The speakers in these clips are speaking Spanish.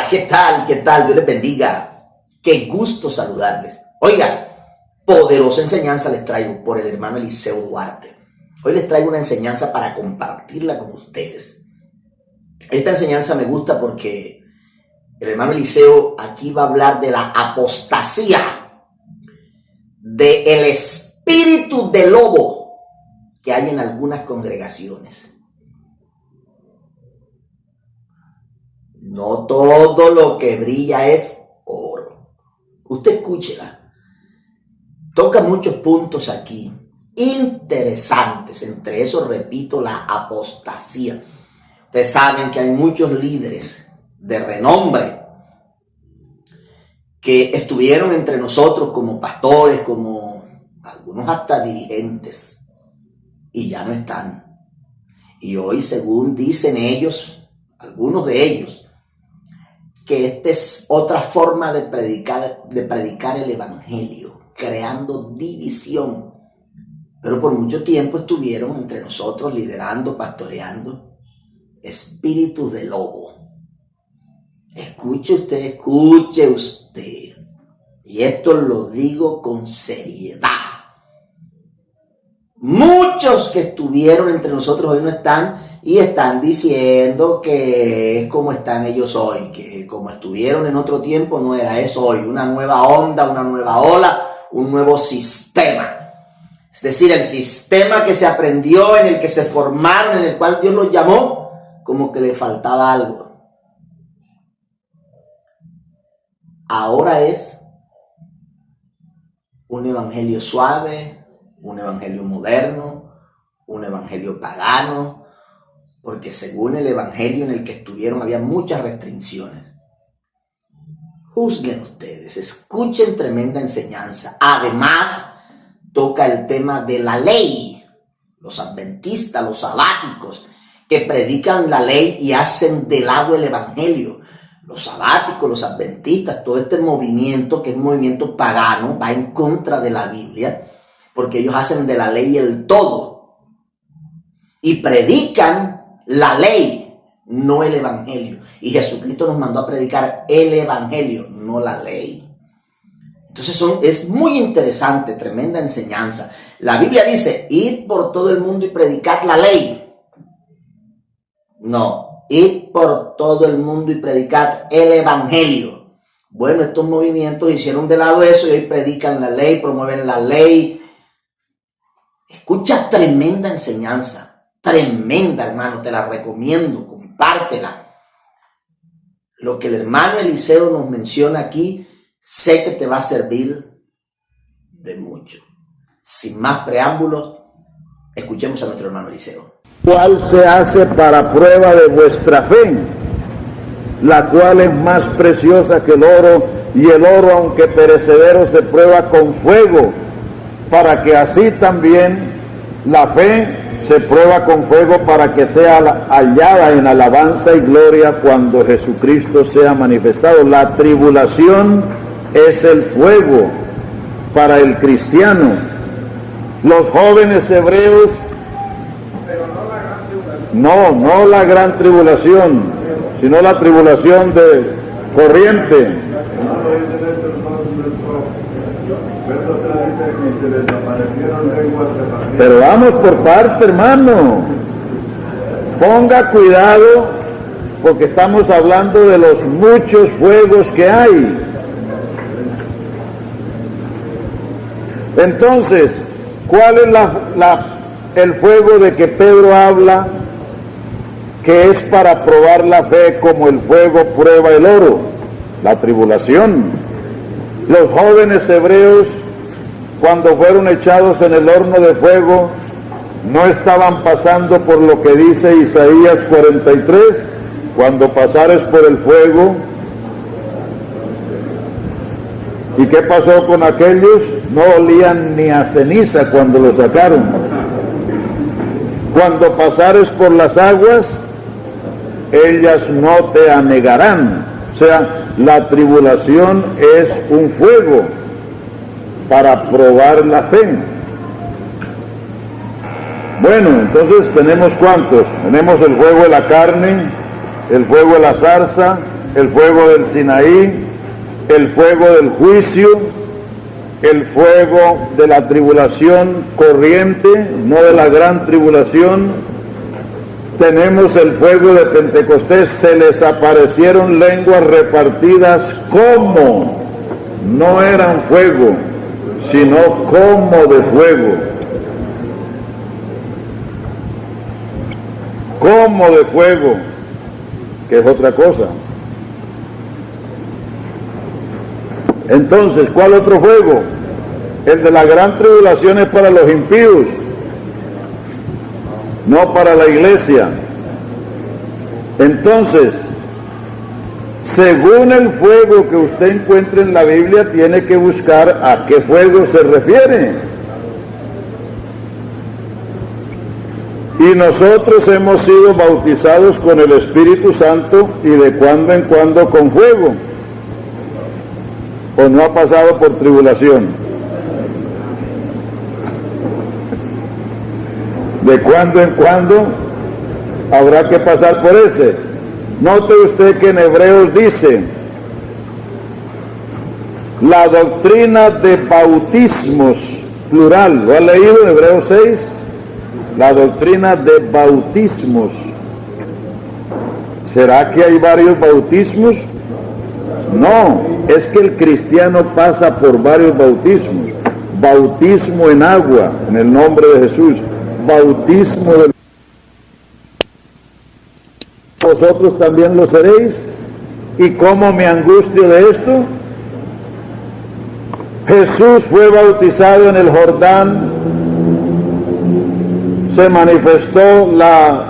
¿Qué tal? ¿Qué tal? Dios les bendiga. Qué gusto saludarles. Oiga, poderosa enseñanza les traigo por el hermano Eliseo Duarte. Hoy les traigo una enseñanza para compartirla con ustedes. Esta enseñanza me gusta porque el hermano Eliseo aquí va a hablar de la apostasía, del espíritu de lobo que hay en algunas congregaciones. No todo lo que brilla es oro. Usted escúchela. Toca muchos puntos aquí interesantes. Entre esos, repito, la apostasía. Ustedes saben que hay muchos líderes de renombre que estuvieron entre nosotros como pastores, como algunos hasta dirigentes, y ya no están. Y hoy, según dicen ellos, algunos de ellos, que esta es otra forma de predicar el evangelio, creando división. Pero por mucho tiempo estuvieron entre nosotros liderando, pastoreando, espíritus de lobo. Escuche usted. Y esto lo digo con seriedad. Muchos que estuvieron entre nosotros hoy no están y están diciendo que es como están ellos hoy, que como estuvieron en otro tiempo no era eso hoy, una nueva onda, una nueva ola, un nuevo sistema. Es decir, el sistema que se aprendió, en el que se formaron, en el cual Dios los llamó, como que le faltaba algo. Ahora es un evangelio suave, un evangelio moderno, un evangelio pagano, porque según el evangelio en el que estuvieron había muchas restricciones. Juzguen ustedes, escuchen tremenda enseñanza. Además, toca el tema de la ley. Los adventistas, los sabáticos, que predican la ley y hacen de lado el evangelio. Los sabáticos, los adventistas, todo este movimiento, que es un movimiento pagano, va en contra de la Biblia, porque ellos hacen de la ley el todo. Y predican la ley, no el evangelio. Y Jesucristo nos mandó a predicar el evangelio, no la ley. Entonces es muy interesante, tremenda enseñanza. La Biblia dice, id por todo el mundo y predicad la ley. No, id por todo el mundo y predicad el evangelio. Bueno, estos movimientos hicieron de lado eso y hoy predican la ley, promueven la ley. Escucha tremenda enseñanza. Tremenda, hermano, te la recomiendo, compártela. Lo que el hermano Eliseo nos menciona aquí, sé que te va a servir de mucho. Sin más preámbulos, escuchemos a nuestro hermano Eliseo. ¿Cuál se hace para prueba de vuestra fe? La cual es más preciosa que el oro, y el oro, aunque perecedero, se prueba con fuego, para que así también la fe se prueba con fuego, para que sea hallada en alabanza y gloria cuando Jesucristo sea manifestado. La tribulación es el fuego para el cristiano. Los jóvenes hebreos, no la gran tribulación, sino la tribulación de corriente. Pero vamos por parte, hermano. Ponga cuidado, porque estamos hablando de los muchos fuegos que hay. Entonces, ¿cuál es el fuego de que Pedro habla, que es para probar la fe como el fuego prueba el oro? La tribulación. Los jóvenes hebreos, cuando fueron echados en el horno de fuego, no estaban pasando por lo que dice Isaías 43, cuando pasares por el fuego. ¿Y qué pasó con aquellos? No olían ni a ceniza cuando lo sacaron. Cuando pasares por las aguas, ellas no te anegarán. O sea, la tribulación es un fuego para probar la fe. Bueno, entonces tenemos ¿cuántos? Tenemos el fuego de la carne, el fuego de la zarza, el fuego del Sinaí, el fuego del juicio, el fuego de la tribulación corriente, no de la gran tribulación. Tenemos el fuego de Pentecostés, se les aparecieron lenguas repartidas como, no eran fuego, sino como de fuego. Como de fuego, que es otra cosa. Entonces, ¿cuál otro fuego? El de la gran tribulación es para los impíos, no para la iglesia. Entonces, según el fuego que usted encuentre en la Biblia, tiene que buscar a qué fuego se refiere. Y nosotros hemos sido bautizados con el Espíritu Santo y de cuando en cuando con fuego. ¿O no ha pasado por tribulación? De cuando en cuando habrá que pasar por ese. Note usted que en Hebreos dice, la doctrina de bautismos, plural, ¿lo ha leído en Hebreos 6? La doctrina de bautismos. ¿Será que hay varios bautismos? No, es que el cristiano pasa por varios bautismos. Bautismo en agua, en el nombre de Jesús. Bautismo del... Vosotros también lo seréis. ¿Y cómo me angustio de esto? Jesús fue bautizado en el Jordán, se manifestó la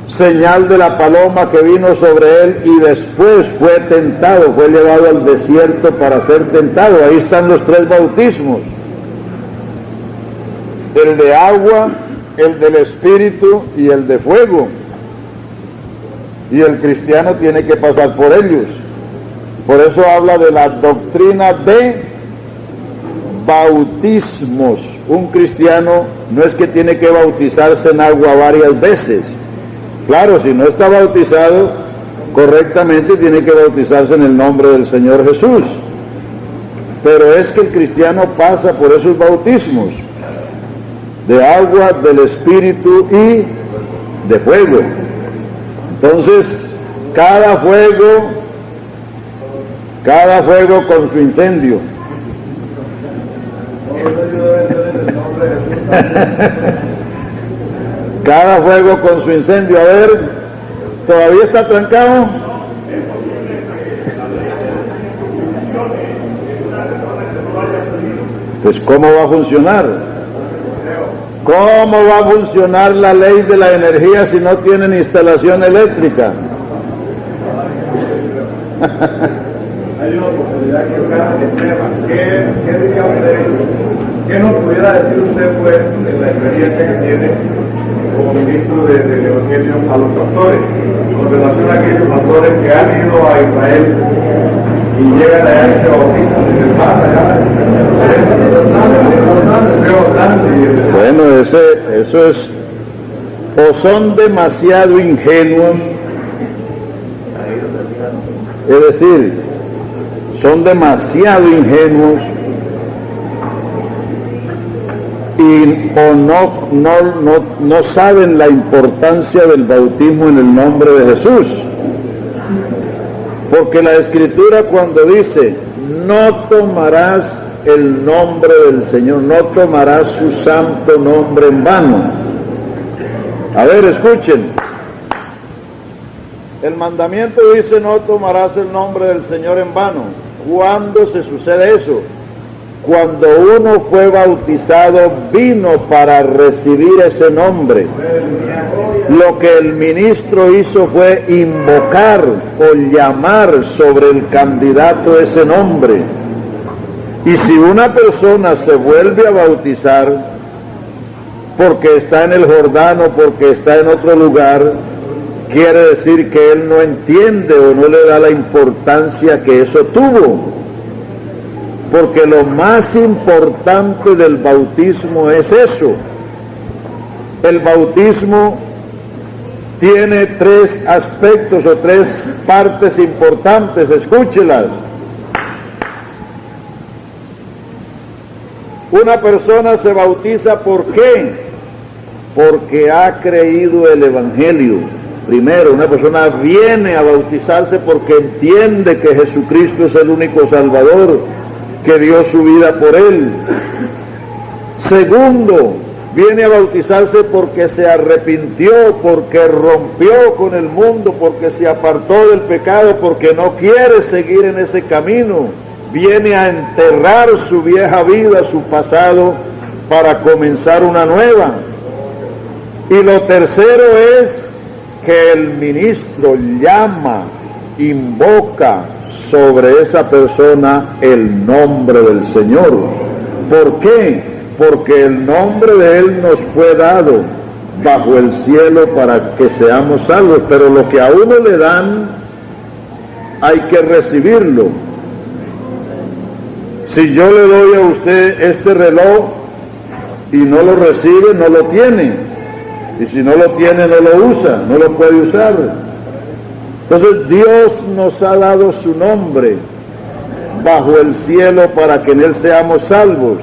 señal de la paloma que vino sobre él y después fue tentado, fue llevado al desierto para ser tentado. Ahí están los tres bautismos: el de agua, el del Espíritu y el de fuego. Y el cristiano tiene que pasar por ellos. Por eso habla de la doctrina de bautismos. Un cristiano no es que tiene que bautizarse en agua varias veces. Claro, si no está bautizado correctamente, tiene que bautizarse en el nombre del Señor Jesús. Pero es que el cristiano pasa por esos bautismos de agua, del Espíritu y de fuego. Entonces, cada fuego con su incendio. Cada fuego con su incendio. A ver, ¿todavía está trancado? Pues ¿cómo va a funcionar? ¿Cómo va a funcionar la ley de la energía si no tienen instalación eléctrica? Hay una oportunidad que acá el tema. ¿Qué diría usted? ¿Qué nos pudiera decir usted, pues, en la experiencia que tiene como ministro del Evangelio a los pastores, con relación a aquellos pastores que han ido a Israel y llegan allá y se bautizan y se pasan allá? Bueno, eso es, o son demasiado ingenuos, es decir, son demasiado ingenuos y o no saben la importancia del bautismo en el nombre de Jesús. Porque la Escritura, cuando dice no tomarás el nombre del Señor, no tomarás su santo nombre en vano. A ver, escuchen. El mandamiento dice no tomarás el nombre del Señor en vano. ¿Cuándo se sucede eso? Cuando uno fue bautizado, vino para recibir ese nombre. Lo que el ministro hizo fue invocar o llamar sobre el candidato ese nombre. Y si una persona se vuelve a bautizar porque está en el Jordán o porque está en otro lugar, quiere decir que él no entiende o no le da la importancia que eso tuvo. Porque lo más importante del bautismo es eso. El bautismo tiene tres aspectos o tres partes importantes, escúchelas. Una persona se bautiza, ¿por qué? Porque ha creído el Evangelio. Primero, una persona viene a bautizarse porque entiende que Jesucristo es el único Salvador, que dio su vida por él. Segundo, viene a bautizarse porque se arrepintió, porque rompió con el mundo, porque se apartó del pecado, porque no quiere seguir en ese camino. Viene a enterrar su vieja vida, su pasado, para comenzar una nueva. Y lo tercero es que el ministro llama, invoca sobre esa persona el nombre del Señor. ¿Por qué? Porque el nombre de Él nos fue dado bajo el cielo para que seamos salvos, pero lo que a uno le dan hay que recibirlo. Si yo le doy a usted este reloj y no lo recibe, no lo tiene, y si no lo tiene, no lo usa, no lo puede usar. Entonces Dios nos ha dado su nombre bajo el cielo para que en Él seamos salvos.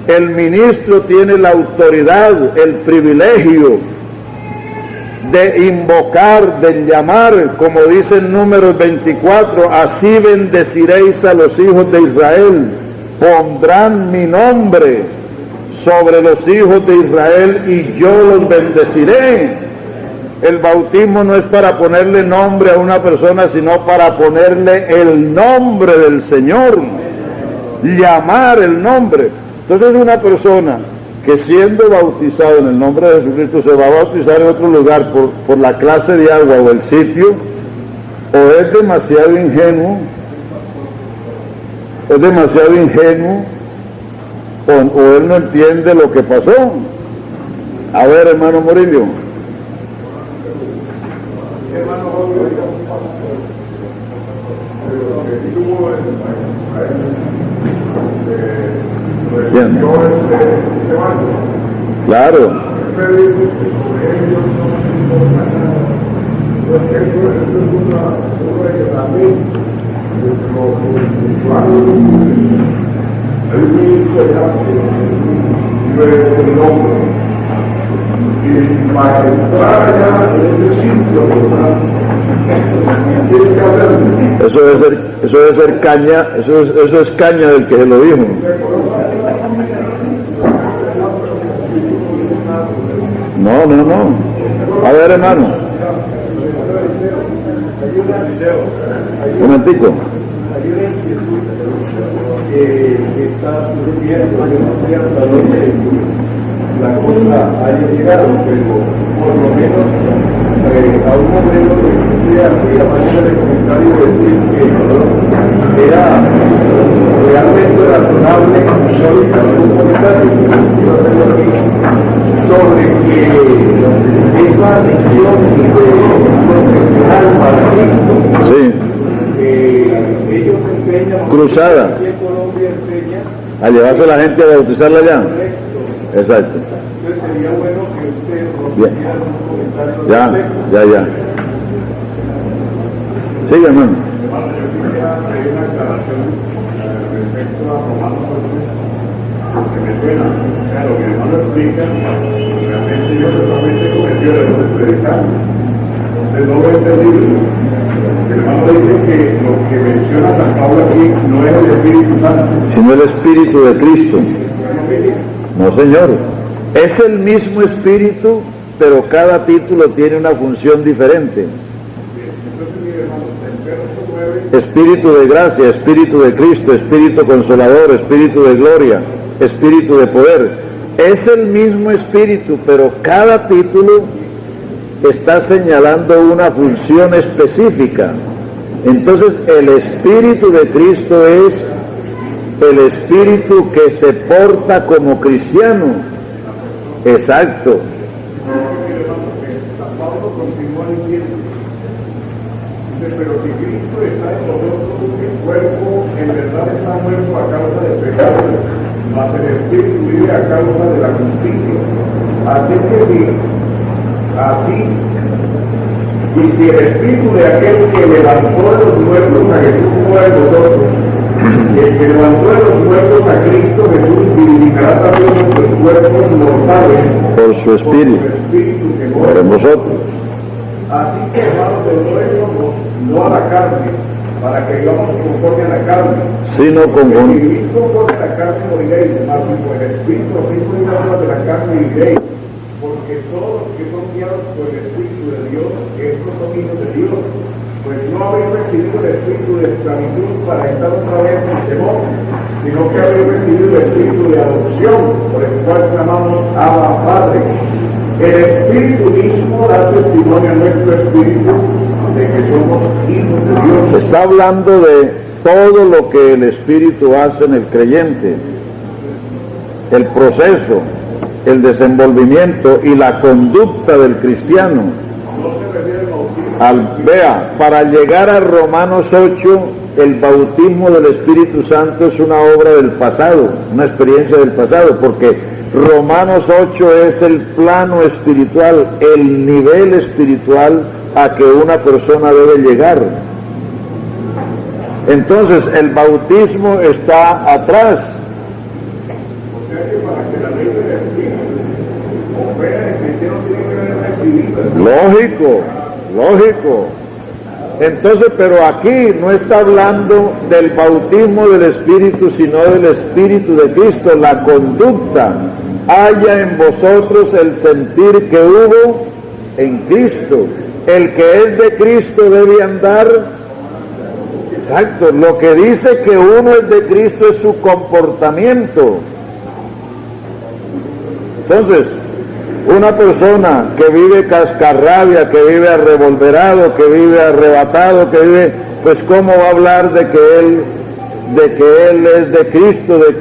El ministro tiene la autoridad, el privilegio de invocar, de llamar, como dice en Números 24, así bendeciréis a los hijos de Israel, pondrán mi nombre sobre los hijos de Israel y yo los bendeciré. El bautismo no es para ponerle nombre a una persona, sino para ponerle el nombre del Señor, llamar el nombre. Entonces una persona que siendo bautizado en el nombre de Jesucristo se va a bautizar en otro lugar por la clase de agua o el sitio, o es demasiado ingenuo, o él no entiende lo que pasó. A ver, hermano Murillo. Bien. Claro. Eso debe ser caña, eso es caña del que se lo dijo. No. A ver, hermano. Un momentico. Está surgiendo, yo no sé hasta dónde la cosa haya llegado, pero por lo menos a un momento que a manera de comentario decir que era realmente razonable un comentario sobre que esa misión profesional para Cristo, sí, ellos enseñan cruzada, a llevarse a la gente a bautizarla allá. Exacto. Entonces sería bueno que usted hiciera un comentario. Ya. Sigue, hermano. Hermano, yo quisiera hacer una aclaración respecto a Romanos 8, porque me suena, o sea, lo que el hermano explica, realmente yo solamente cometí el error de predicar. Entonces no lo he entendido. El hermano dice que lo que menciona San Pablo aquí no es el Espíritu Santo, sino el Espíritu de Cristo. No, señor. Es el mismo Espíritu, pero cada título tiene una función diferente. Espíritu de gracia, Espíritu de Cristo, Espíritu consolador, Espíritu de gloria, Espíritu de poder. Es el mismo Espíritu, pero cada título está señalando una función específica. Entonces el Espíritu de Cristo es el Espíritu que se porta como cristiano. Exacto. San Pablo continúa diciendo, pero si Cristo está en nosotros, el cuerpo en verdad está muerto a causa del pecado, mas el Espíritu vive a causa de la justicia. Así que sí, así Y si el espíritu de aquel que levantó de los muertos a Jesús mora en vosotros, y el que levantó de los muertos a Cristo Jesús vivificará también nuestros cuerpos mortales por su espíritu que mora en vosotros. Así que, hermanos, deudores somos, no a la carne, para que vivamos conforme a la carne, sino si conforme. vivís conforme a la carne moriréis, mas si por el espíritu así por las obras de la carne viviréis, porque todos los que son guiados por el espíritu de Dios, estos son hijos de Dios. Pues no habéis recibido el espíritu de esclavitud para estar otra vez en temor, sino que habéis recibido el espíritu de adopción, por el cual clamamos Abba, Padre. El espíritu mismo da testimonio a nuestro espíritu de que somos hijos de Dios. Está hablando de todo lo que el espíritu hace en el creyente, el proceso, el desenvolvimiento y la conducta del cristiano. No se refiere al bautismo. Vea, para llegar a Romanos 8, el bautismo del Espíritu Santo es una obra del pasado, una experiencia del pasado, porque Romanos 8 es el plano espiritual, el nivel espiritual a que una persona debe llegar. Entonces, el bautismo está atrás. O sea que para que la ley del espíritu opere, el cristiano tiene que haber recibido. Lógico. Entonces, pero aquí no está hablando del bautismo del Espíritu, sino del Espíritu de Cristo, la conducta. Haya en vosotros el sentir que hubo en Cristo. El que es de Cristo debe andar. Exacto, lo que dice que uno es de Cristo es su comportamiento. Entonces, una persona que vive cascarrabia, que vive arrevolverado, que vive arrebatado, que vive, pues cómo va a hablar de que él es de Cristo, de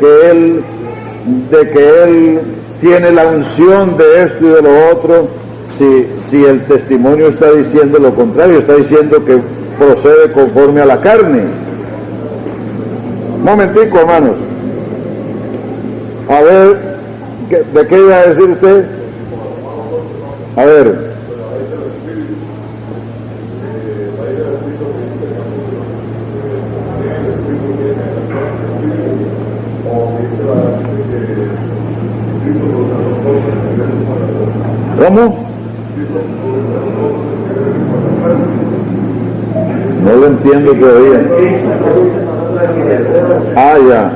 que él tiene la unción de esto y de lo otro, si el testimonio está diciendo lo contrario, está diciendo que procede conforme a la carne. Un momentico, hermanos. A ver, ¿de qué iba a decir usted? A ver. ¿Cómo? No lo entiendo todavía. Ah, ya.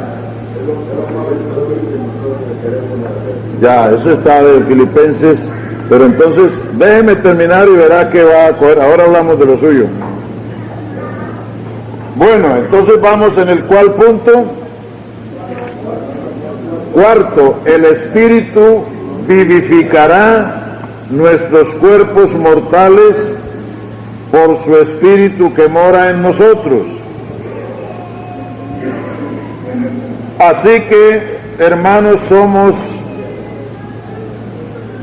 Ya, eso está de Filipenses. Pero entonces, déjeme terminar y verá que va a coger. Ahora hablamos de lo suyo. Bueno, entonces vamos en el cual punto. Cuarto, el Espíritu vivificará nuestros cuerpos mortales por su Espíritu que mora en nosotros. Así que, hermanos,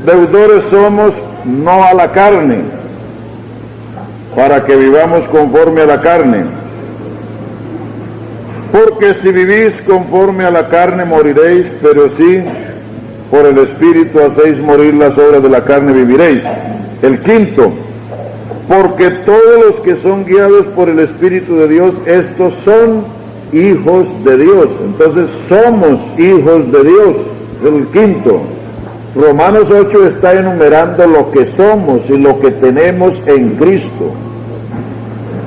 deudores somos, no a la carne, para que vivamos conforme a la carne. Porque si vivís conforme a la carne moriréis, pero si por el Espíritu hacéis morir las obras de la carne viviréis. El quinto, porque todos los que son guiados por el Espíritu de Dios, estos son hijos de Dios. Entonces somos hijos de Dios. El quinto. Romanos 8 está enumerando lo que somos y lo que tenemos en Cristo.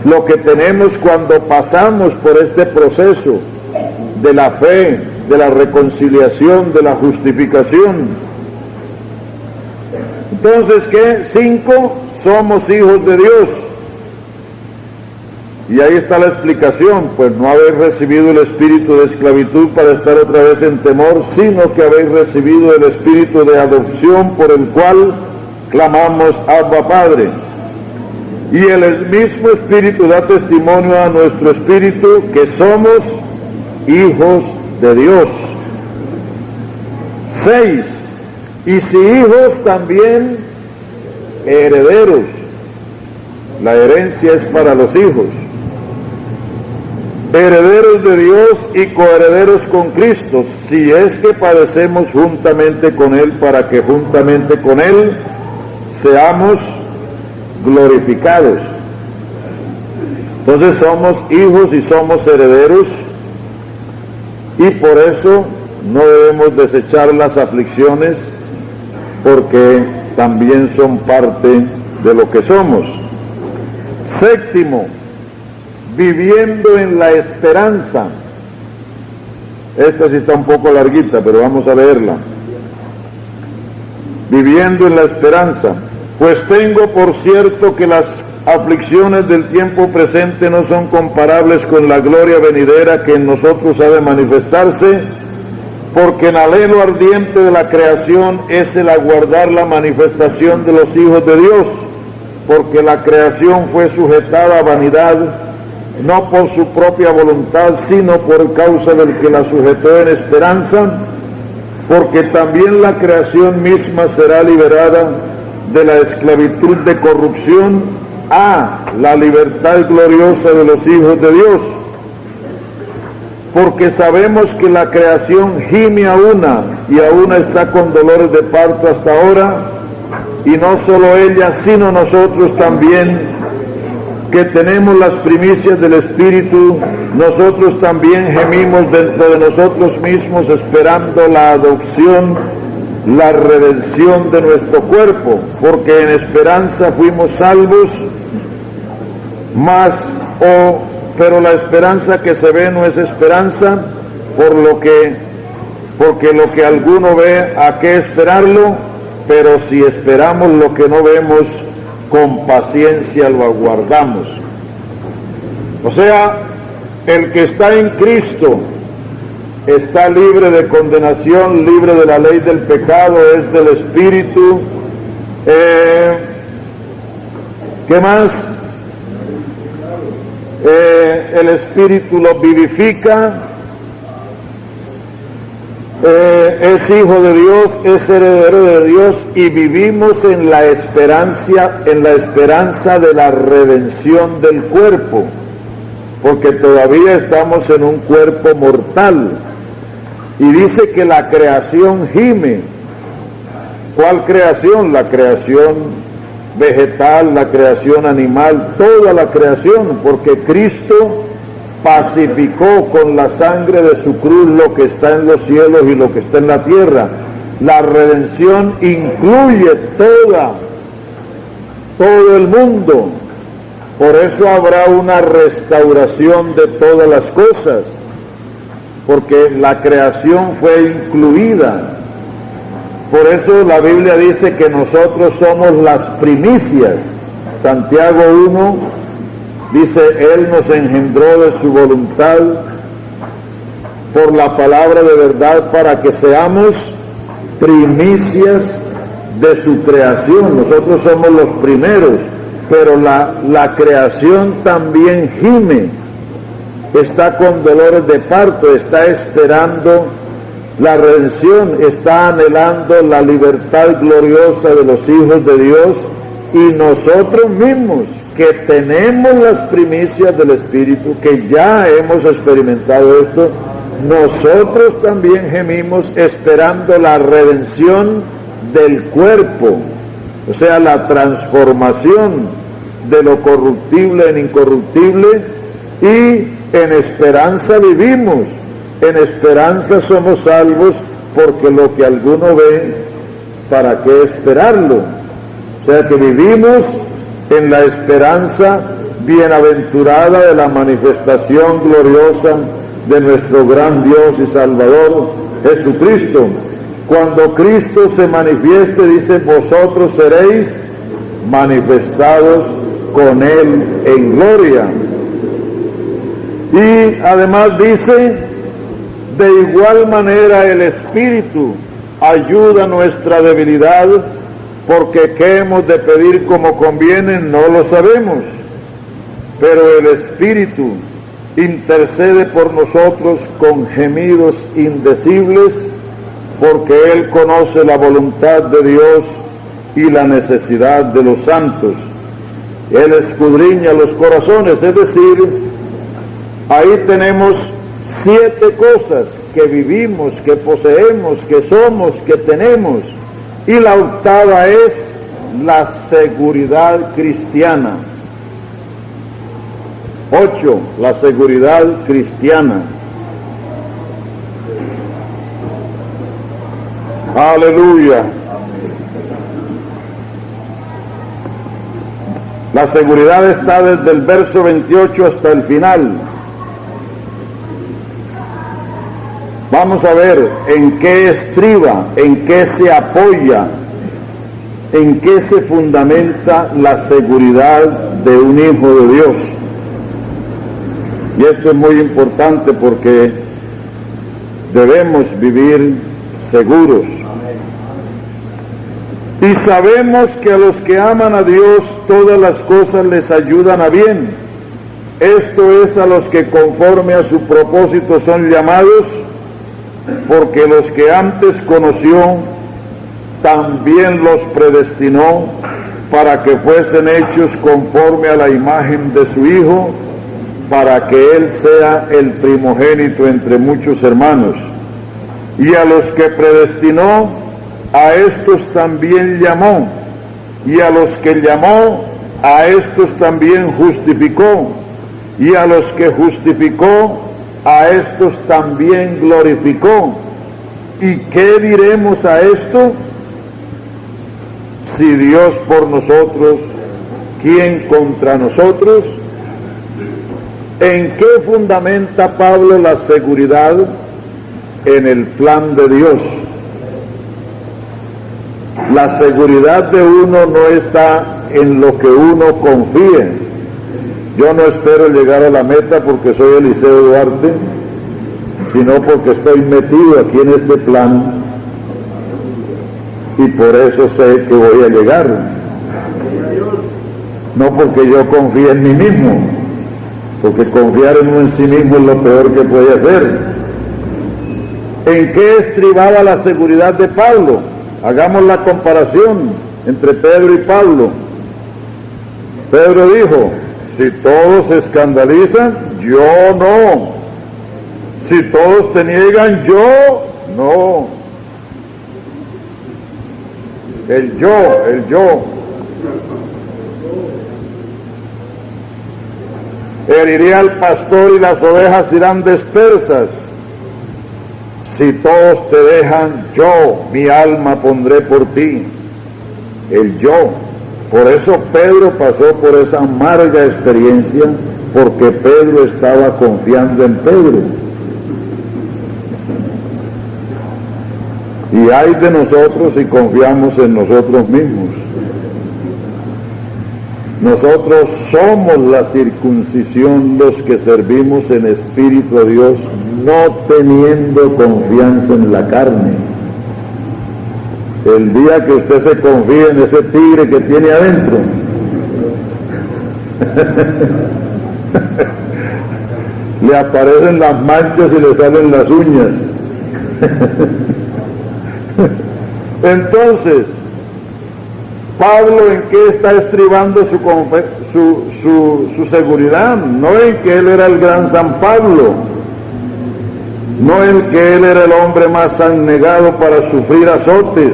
Lo que tenemos cuando pasamos por este proceso de la fe, de la reconciliación, de la justificación. Entonces, ¿qué? 5, somos hijos de Dios. Y ahí está la explicación, pues no habéis recibido el espíritu de esclavitud para estar otra vez en temor, sino que habéis recibido el espíritu de adopción por el cual clamamos Abba Padre. Y el mismo espíritu da testimonio a nuestro espíritu que somos hijos de Dios. 6. Y si hijos, también herederos. La herencia es para los hijos. Herederos de Dios y coherederos con Cristo, si es que padecemos juntamente con Él, para que juntamente con Él seamos glorificados. Entonces somos hijos y somos herederos, y por eso no debemos desechar las aflicciones, porque también son parte de lo que somos. Séptimo, viviendo en la esperanza. Esta sí está un poco larguita, pero vamos a leerla. Viviendo en la esperanza. Pues tengo por cierto que las aflicciones del tiempo presente no son comparables con la gloria venidera que en nosotros ha de manifestarse, porque el anhelo ardiente de la creación es el aguardar la manifestación de los hijos de Dios, porque la creación fue sujetada a vanidad, no por su propia voluntad, sino por causa del que la sujetó en esperanza, porque también la creación misma será liberada de la esclavitud de corrupción a la libertad gloriosa de los hijos de Dios. Porque sabemos que la creación gime a una y a una está con dolores de parto hasta ahora, y no solo ella, sino nosotros también, que tenemos las primicias del Espíritu, nosotros también gemimos dentro de nosotros mismos, esperando la adopción, la redención de nuestro cuerpo, porque en esperanza fuimos salvos, pero la esperanza que se ve no es esperanza, porque lo que alguno ve, ¿a qué esperarlo? Pero si esperamos lo que no vemos, con paciencia lo aguardamos. O sea, el que está en Cristo está libre de condenación, libre de la ley del pecado, es del Espíritu. ¿Qué más? El Espíritu lo vivifica, es hijo de Dios, es heredero de Dios, y vivimos en la esperanza de la redención del cuerpo, porque todavía estamos en un cuerpo mortal. Y dice que la creación gime. ¿Cuál creación? La creación vegetal, la creación animal, toda la creación, porque Cristo pacificó con la sangre de su cruz lo que está en los cielos y lo que está en la tierra. La redención incluye todo el mundo. Por eso habrá una restauración de todas las cosas, porque la creación fue incluida. Por eso la Biblia dice que nosotros somos las primicias. Santiago 1 dice, Él nos engendró de su voluntad por la palabra de verdad para que seamos primicias de su creación. Nosotros somos los primeros, pero la creación también gime, está con dolores de parto, está esperando la redención, está anhelando la libertad gloriosa de los hijos de Dios, y nosotros mismos que tenemos las primicias del Espíritu, que ya hemos experimentado esto, nosotros también gemimos esperando la redención del cuerpo, o sea, la transformación de lo corruptible en incorruptible, y en esperanza vivimos. En esperanza somos salvos, porque lo que alguno ve, ¿para qué esperarlo? O sea que vivimos en la esperanza bienaventurada de la manifestación gloriosa de nuestro gran Dios y Salvador Jesucristo. Cuando Cristo se manifieste, dice, vosotros seréis manifestados con Él en gloria. Y además dice, de igual manera el Espíritu ayuda nuestra debilidad, porque qué hemos de pedir como conviene no lo sabemos, pero el Espíritu intercede por nosotros con gemidos indecibles, porque Él conoce la voluntad de Dios y la necesidad de los santos. Él escudriña los corazones, es decir, ahí tenemos 7 cosas que vivimos, que poseemos, que somos, que tenemos. Y la octava es la seguridad cristiana. 8. La seguridad cristiana. Aleluya. La seguridad está desde el verso 28 hasta el final. Vamos a ver en qué estriba, en qué se apoya, en qué se fundamenta la seguridad de un hijo de Dios. Y esto es muy importante porque debemos vivir seguros. Y sabemos que a los que aman a Dios todas las cosas les ayudan a bien. Esto es a los que conforme a su propósito son llamados, porque los que antes conoció también los predestinó para que fuesen hechos conforme a la imagen de su Hijo, para que Él sea el primogénito entre muchos hermanos. Y a los que predestinó, a estos también llamó, y a los que llamó, a estos también justificó, y a los que justificó, a estos también glorificó. ¿Y qué diremos a esto? Si Dios por nosotros, ¿quién contra nosotros? ¿En qué fundamenta Pablo la seguridad? En el plan de Dios. La seguridad de uno no está en lo que uno confíe. Yo no espero llegar a la meta porque soy Eliseo Duarte, sino porque estoy metido aquí en este plan y por eso sé que voy a llegar. No porque yo confíe en mí mismo, porque confiar en uno en sí mismo es lo peor que puede hacer. ¿En qué estribaba la seguridad de Pablo? Hagamos la comparación entre Pedro y Pablo. Pedro dijo: si todos se escandalizan, yo no. Si todos te niegan, yo no. El yo. Heriré al pastor y las ovejas irán dispersas. Si todos te dejan, yo mi alma pondré por ti. El yo. Por eso Pedro pasó por esa amarga experiencia, porque Pedro estaba confiando en Pedro. Y ay de nosotros si confiamos en nosotros mismos. Nosotros somos la circuncisión, los que servimos en espíritu a Dios, no teniendo confianza en la carne. El día que usted se confíe en ese tigre que tiene adentro, le aparecen las manchas y le salen las uñas. Entonces, Pablo, ¿en qué está estribando su seguridad? No en que él era el gran San Pablo, no en que él era el hombre más abnegado para sufrir azotes,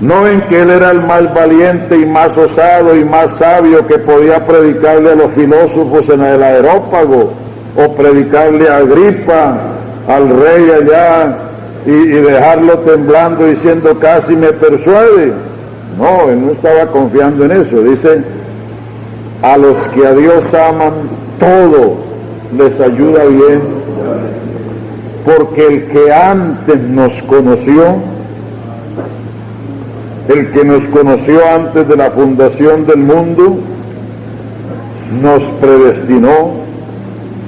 no en que él era el más valiente y más osado y más sabio que podía predicarle a los filósofos en el Areópago, o predicarle a Agripa, al rey allá, y dejarlo temblando diciendo casi me persuade. No, él no estaba confiando en eso. Dice: a los que a Dios aman, todo les ayuda bien, porque el que antes nos conoció, el que nos conoció antes de la fundación del mundo, nos predestinó,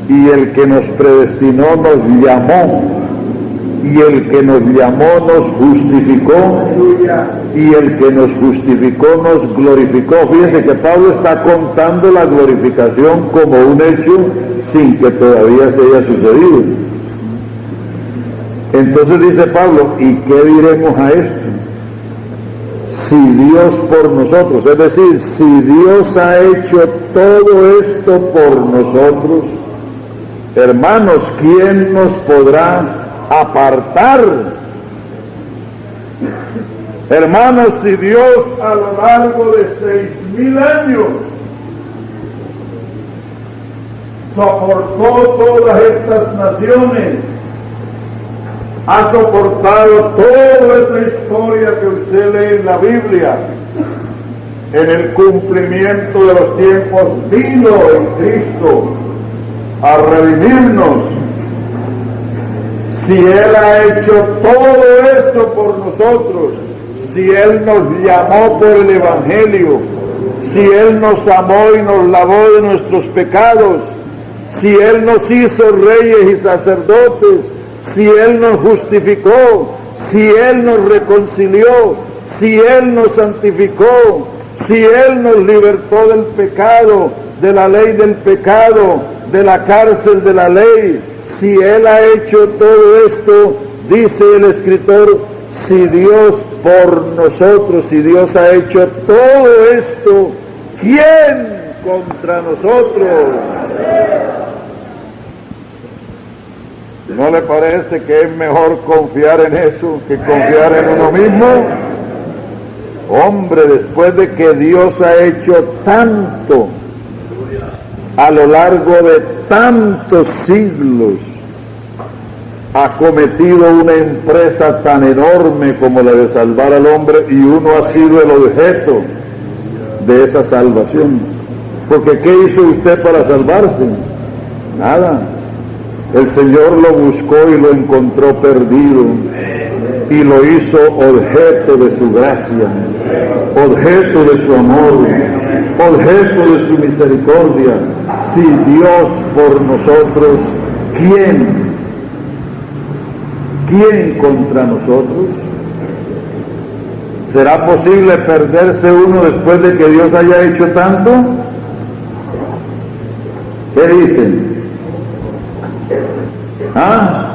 y el que nos predestinó nos llamó, y el que nos llamó nos justificó, y el que nos justificó nos glorificó. Fíjense que Pablo está contando la glorificación como un hecho sin que todavía se haya sucedido. Entonces dice Pablo: ¿y qué diremos a esto? Si Dios por nosotros, es decir, si Dios ha hecho todo esto por nosotros, hermanos, ¿quién nos podrá apartar? Hermanos, si Dios a lo largo de 6,000 años soportó todas estas naciones, ha soportado toda esa historia que usted lee en la Biblia, en el cumplimiento de los tiempos vino en Cristo a redimirnos. Si Él ha hecho todo eso por nosotros, si Él nos llamó por el Evangelio, si Él nos amó y nos lavó de nuestros pecados, si Él nos hizo reyes y sacerdotes, si Él nos justificó, si Él nos reconcilió, si Él nos santificó, si Él nos libertó del pecado, de la ley del pecado, de la cárcel de la ley, si Él ha hecho todo esto, dice el escritor, si Dios por nosotros, si Dios ha hecho todo esto, ¿quién contra nosotros? ¿No le parece que es mejor confiar en eso que confiar en uno mismo? Hombre, después de que Dios ha hecho tanto a lo largo de tantos siglos, ha cometido una empresa tan enorme como la de salvar al hombre, y uno ha sido el objeto de esa salvación. Porque ¿qué hizo usted para salvarse? Nada. El Señor lo buscó y lo encontró perdido y lo hizo objeto de su gracia, objeto de su amor, objeto de su misericordia. Si Dios por nosotros, ¿quién contra nosotros? ¿Será posible perderse uno después de que Dios haya hecho tanto? ¿Qué dicen? ¿Ah?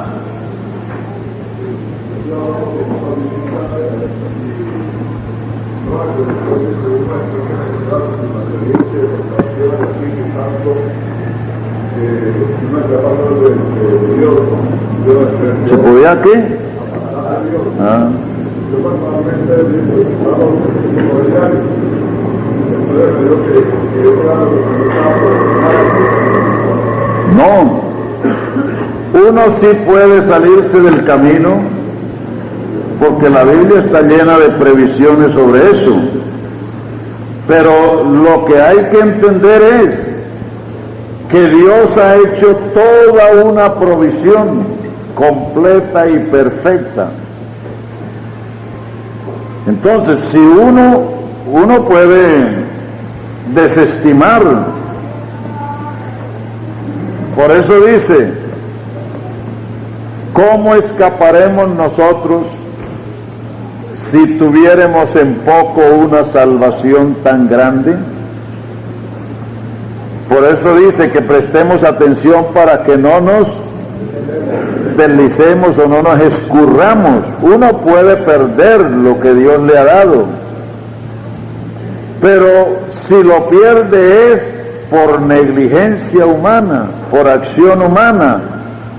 ¿Se podía qué? Ah. No, uno sí puede salirse del camino, porque la Biblia está llena de previsiones sobre eso, pero lo que hay que entender es que Dios ha hecho toda una provisión completa y perfecta. Entonces, si uno puede desestimar, por eso dice, ¿cómo escaparemos nosotros si tuviéramos en poco una salvación tan grande? Por eso dice que prestemos atención para que no nos deslicemos o no nos escurramos. Uno puede perder lo que Dios le ha dado, pero si lo pierde es por negligencia humana, por acción humana,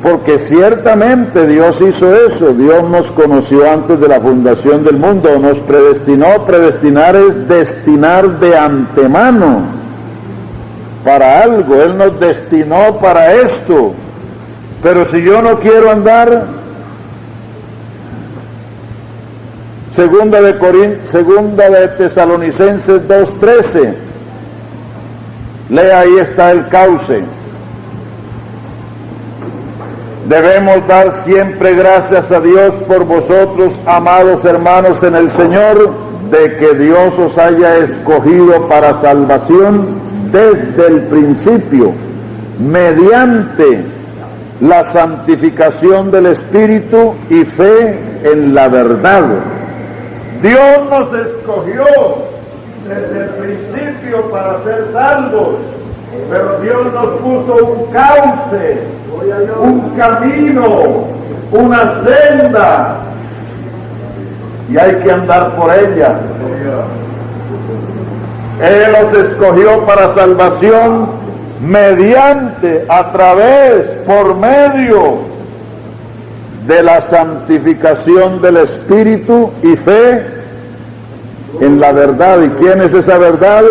porque ciertamente Dios hizo eso. Dios nos conoció antes de la fundación del mundo, nos predestinó. Predestinar es destinar de antemano para algo. Él nos destinó para esto. Pero si yo no quiero andar, segunda de Tesalonicenses 2:13, lea, ahí está el cauce. Debemos dar siempre gracias a Dios por vosotros, amados hermanos en el Señor, de que Dios os haya escogido para salvación desde el principio, mediante la santificación del Espíritu y fe en la verdad. Dios nos escogió desde el principio para ser salvos, pero Dios nos puso un cauce, un camino, una senda, y hay que andar por ella. Él los escogió para salvación mediante, a través, por medio de la santificación del Espíritu y fe en la verdad. ¿Y quién es esa verdad?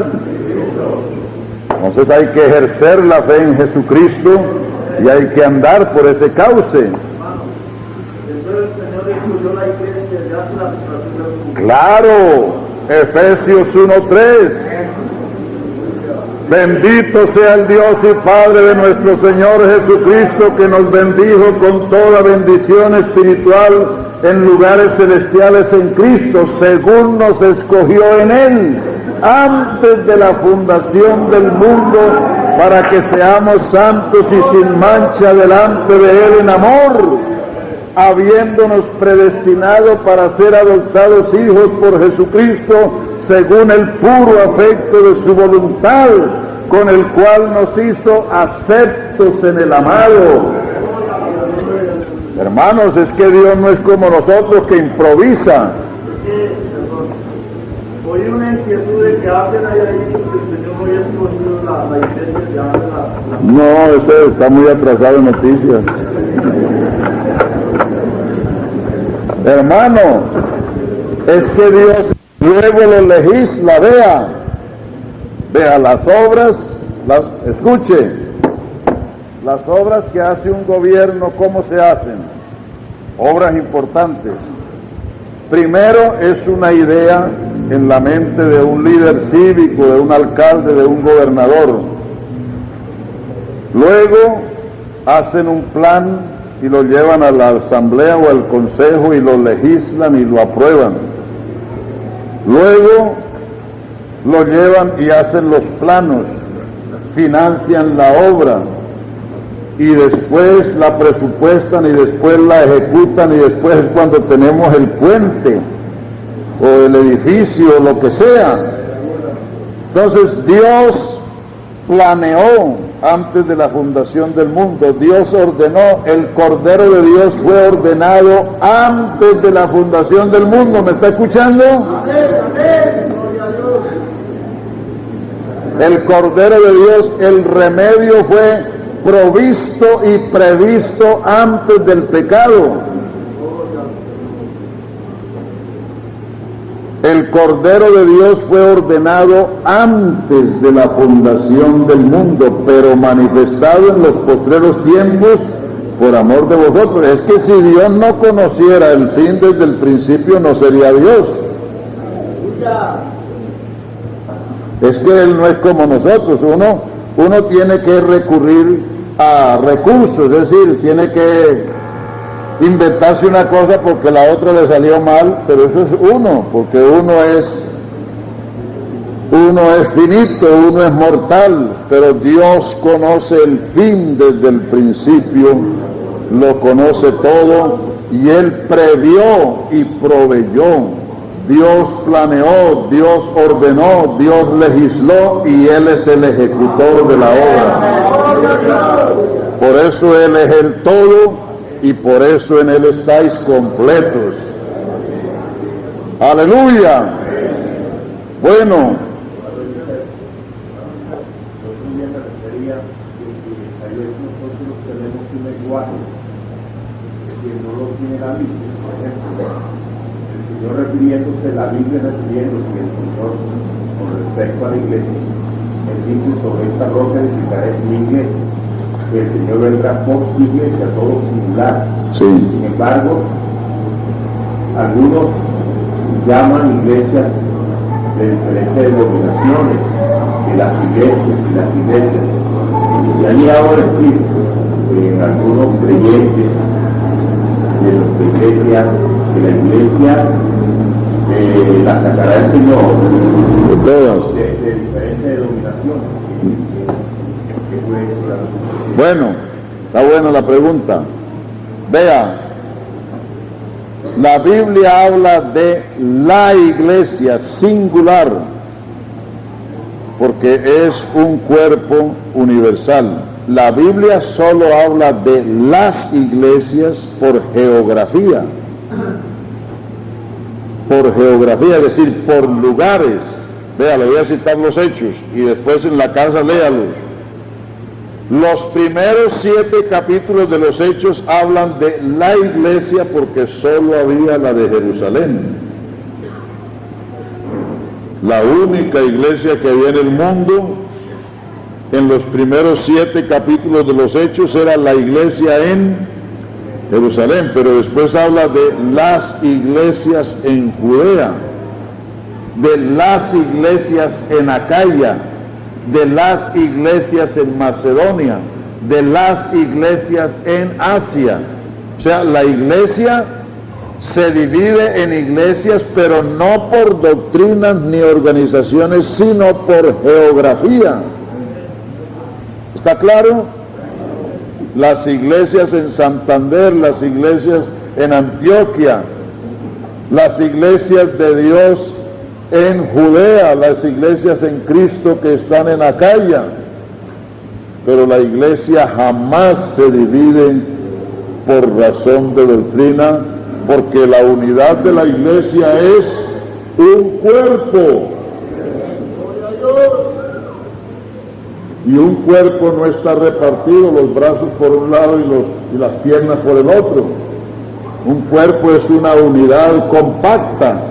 Entonces hay que ejercer la fe en Jesucristo y hay que andar por ese cauce. Claro, Efesios 1:3. Bendito sea el Dios y Padre de nuestro Señor Jesucristo, que nos bendijo con toda bendición espiritual en lugares celestiales en Cristo, según nos escogió en Él antes de la fundación del mundo, para que seamos santos y sin mancha delante de Él en amor, habiéndonos predestinado para ser adoptados hijos por Jesucristo, según el puro afecto de su voluntad, con el cual nos hizo aceptos en el amado. Hermanos, es que Dios no es como nosotros, que improvisa. Oí una inquietud de que alguien haya dicho que el Señor no había escogido la iglesia ya No, eso está muy atrasado en noticias. Hermano, es que Dios luego lo legisla. Vea las obras, escuche, las obras que hace un gobierno, ¿cómo se hacen? Obras importantes. Primero es una idea en la mente de un líder cívico, de un alcalde, de un gobernador. Luego hacen un plan y lo llevan a la asamblea o al consejo y lo legislan y lo aprueban. Luego lo llevan y hacen los planos, financian la obra y después la presupuestan y después la ejecutan, y después es cuando tenemos el puente o el edificio o lo que sea. Entonces Dios planeó antes de la fundación del mundo. Dios ordenó, el Cordero de Dios fue ordenado antes de la fundación del mundo. ¿Me está escuchando? El Cordero de Dios, el remedio fue provisto y previsto antes del pecado. El Cordero de Dios fue ordenado antes de la fundación del mundo, pero manifestado en los postreros tiempos por amor de vosotros. Es que si Dios no conociera el fin desde el principio, no sería Dios. Es que Él no es como nosotros. Uno tiene que recurrir a recursos, es decir, tiene que inventarse una cosa porque la otra le salió mal, pero eso es uno, porque uno es finito, uno es mortal, pero Dios conoce el fin desde el principio, lo conoce todo, y Él previó y proveyó. Dios planeó, Dios ordenó, Dios legisló, y Él es el ejecutor de la obra. Por eso Él es el todo, y por eso en Él estáis completos. ¡Aleluya! Bueno, el Señor refiriéndose, la Biblia refiriéndose, el Señor con respecto a la iglesia, Él dice: sobre esta roca edificaré mi iglesia, que el Señor vendrá por su iglesia, todo singular. sí. Sin embargo, algunos llaman iglesias de diferentes denominaciones, de las iglesias, y se han llegado a decir algunos creyentes de la iglesia, la sacará el Señor de todas. De diferentes denominaciones. Bueno, está buena la pregunta. Vea, la Biblia habla de la iglesia singular, porque es un cuerpo universal. La Biblia solo habla de las iglesias por geografía. Por geografía, es decir, por lugares. Vea, le voy a citar los hechos y después en la casa léalos. Los primeros 7 capítulos de los hechos hablan de la iglesia porque solo había la de Jerusalén. La única iglesia que había en el mundo, en los primeros 7 capítulos de los Hechos, era la iglesia en Jerusalén, pero después habla de las iglesias en Judea, de las iglesias en Acaya, de las iglesias en Macedonia, de las iglesias en Asia. O sea, la iglesia se divide en iglesias, pero no por doctrinas ni organizaciones, sino por geografía. ¿Está claro? Las iglesias en Santander, las iglesias en Antioquia, las iglesias de Dios en Judea, las iglesias en Cristo que están en Acaya. Pero la iglesia jamás se divide por razón de doctrina, porque la unidad de la iglesia es un cuerpo. Y un cuerpo no está repartido, los brazos por un lado y las piernas por el otro. Un cuerpo es una unidad compacta.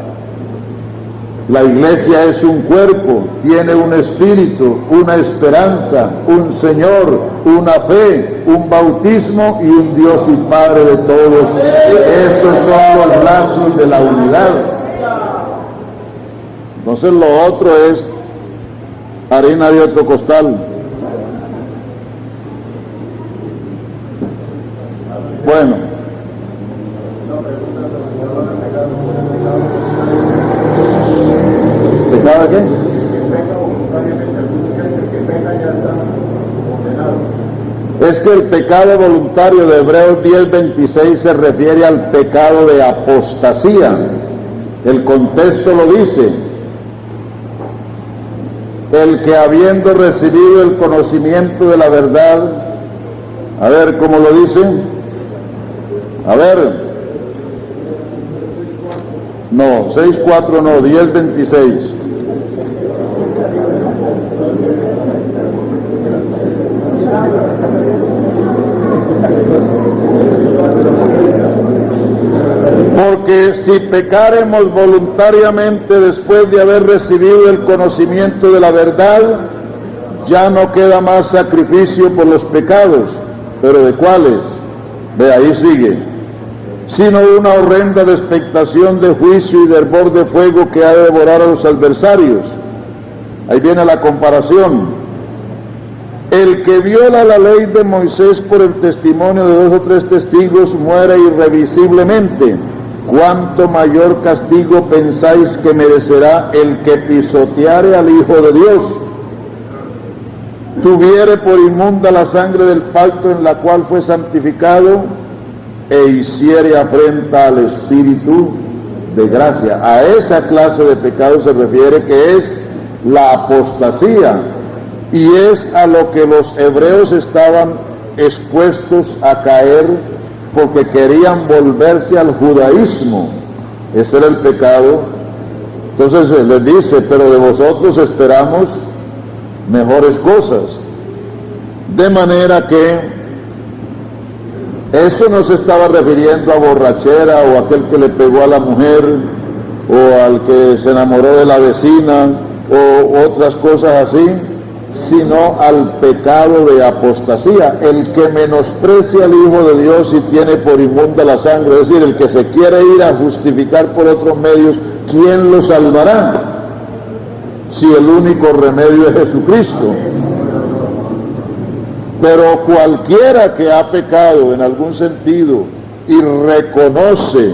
La iglesia es un cuerpo, tiene un espíritu, una esperanza, un Señor, una fe, un bautismo y un Dios y Padre de todos. Esos son los lazos de la unidad. Entonces lo otro es harina de otro costal. Bueno, ¿pecado qué? Es que el pecado voluntario de Hebreos 10:26 se refiere al pecado de apostasía. El contexto lo dice: el que habiendo recibido el conocimiento de la verdad, a ver cómo lo dice, a ver, no, 6:4 no, 10:26. Porque si pecaremos voluntariamente después de haber recibido el conocimiento de la verdad, ya no queda más sacrificio por los pecados. ¿Pero de cuáles? Ve, ahí sigue. Sino una horrenda expectación de juicio y de hervor de fuego que ha de devorar a los adversarios. Ahí viene la comparación. El que viola la ley de Moisés por el testimonio de 2 o 3 testigos muere irrevisiblemente. ¿Cuánto mayor castigo pensáis que merecerá el que pisoteare al Hijo de Dios? Tuviere por inmunda la sangre del pacto en la cual fue santificado e hiciere afrenta al Espíritu de gracia. A esa clase de pecado se refiere, que es la apostasía, y es a lo que los hebreos estaban expuestos a caer porque querían volverse al judaísmo. Ese era el pecado. Entonces les dice: pero de vosotros esperamos mejores cosas. De manera que eso no se estaba refiriendo a borrachera o a aquel que le pegó a la mujer o al que se enamoró de la vecina o otras cosas así, sino al pecado de apostasía, el que menosprecia al Hijo de Dios y tiene por inmunda la sangre, es decir, el que se quiere ir a justificar por otros medios. ¿Quién lo salvará si el único remedio es Jesucristo? Pero cualquiera que ha pecado en algún sentido y reconoce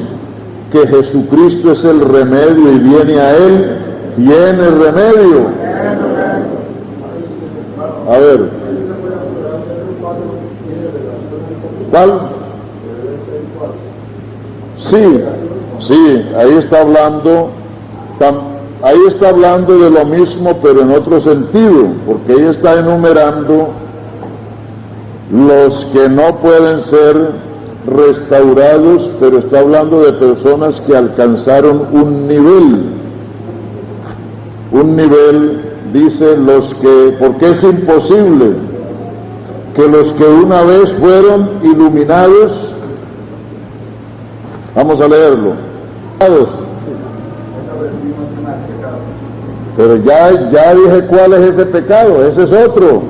que Jesucristo es el remedio y viene a Él, tiene remedio. A ver, ¿cuál? Sí, ahí está hablando de lo mismo, pero en otro sentido, porque ahí está enumerando los que no pueden ser restaurados, pero está hablando de personas que alcanzaron un nivel, dice, los que, porque es imposible que los que una vez fueron iluminados, vamos a leerlo, Pero ya dije cuál es ese pecado, ese es otro.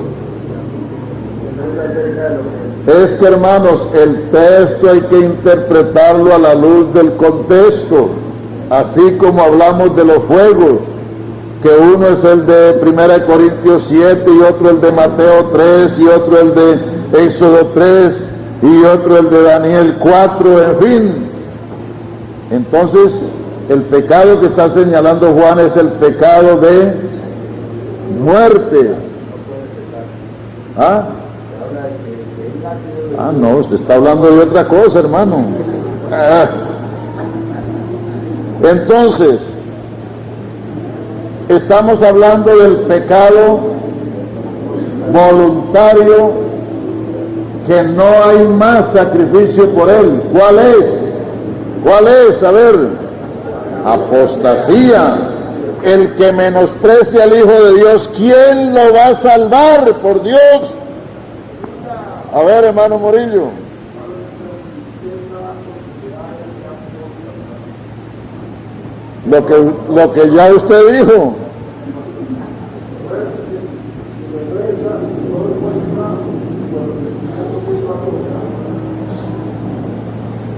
Es que, hermanos, el texto hay que interpretarlo a la luz del contexto, así como hablamos de los fuegos, que uno es el de 1 Corintios 7 y otro el de Mateo 3 y otro el de Éxodo 3 y otro el de Daniel 4, en fin. Entonces, el pecado que está señalando Juan es el pecado de muerte. ¿Ah? No, usted está hablando de otra cosa, hermano. Entonces, estamos hablando del pecado voluntario, que no hay más sacrificio por él. ¿Cuál es? ¿Cuál es? A ver, apostasía. El que menosprecia al Hijo de Dios, ¿quién lo va a salvar? Por Dios. A ver, hermano Morillo. Lo que ya usted dijo.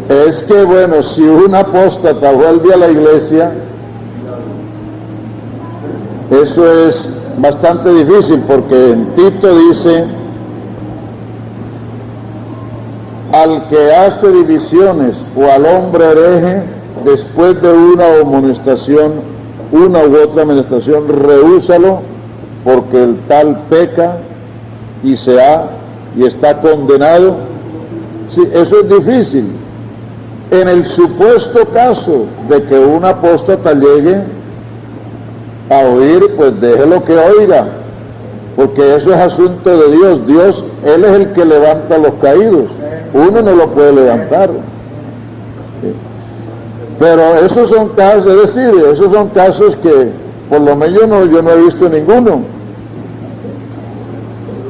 Es que, bueno, si un apóstata vuelve a la iglesia, eso es bastante difícil, porque en Tito dice: al que hace divisiones o al hombre hereje, después de una amonestación, una u otra amonestación, rehúsalo, porque el tal peca y está condenado. Sí, eso es difícil. En el supuesto caso de que un apóstata llegue a oír, pues déjelo que oiga, porque eso es asunto de Dios. Dios, Él es el que levanta a los caídos, uno no lo puede levantar. ¿Sí? Pero esos son casos, es decir, esos son casos que por lo menos yo no he visto ninguno.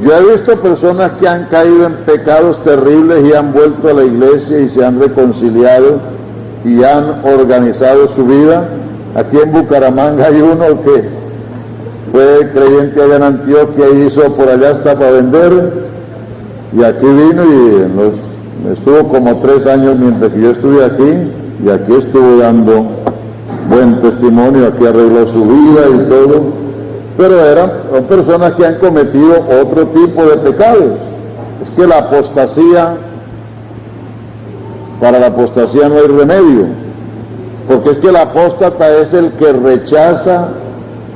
Yo he visto personas que han caído en pecados terribles y han vuelto a la iglesia y se han reconciliado y han organizado su vida. Aquí en Bucaramanga hay uno que fue creyente allá en Antioquia y hizo por allá hasta para vender, y aquí vino y estuvo como 3 años mientras que yo estuve aquí, y aquí estuvo dando buen testimonio, aquí arregló su vida y todo. Pero son personas que han cometido otro tipo de pecados. Es que la apostasía, para la apostasía no hay remedio, porque es que el apóstata es el que rechaza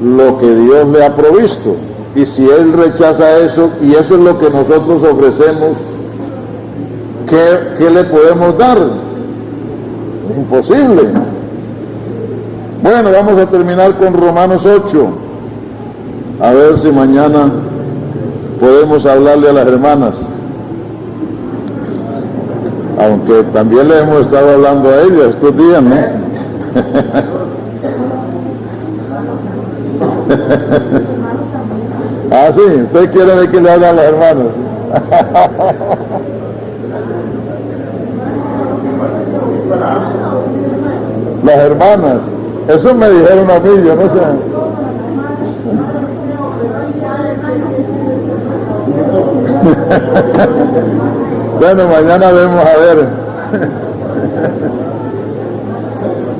lo que Dios le ha provisto, y si él rechaza eso, y eso es lo que nosotros ofrecemos, ¿qué le podemos dar? Es imposible. Bueno, vamos a terminar con Romanos 8. A ver si mañana podemos hablarle a las hermanas, aunque también le hemos estado hablando a ellas estos días, ¿no? Ah, sí, usted quiere ver que le hable a las hermanas. Las hermanas, eso me dijeron a mí, yo no sé. Bueno, mañana vemos a ver.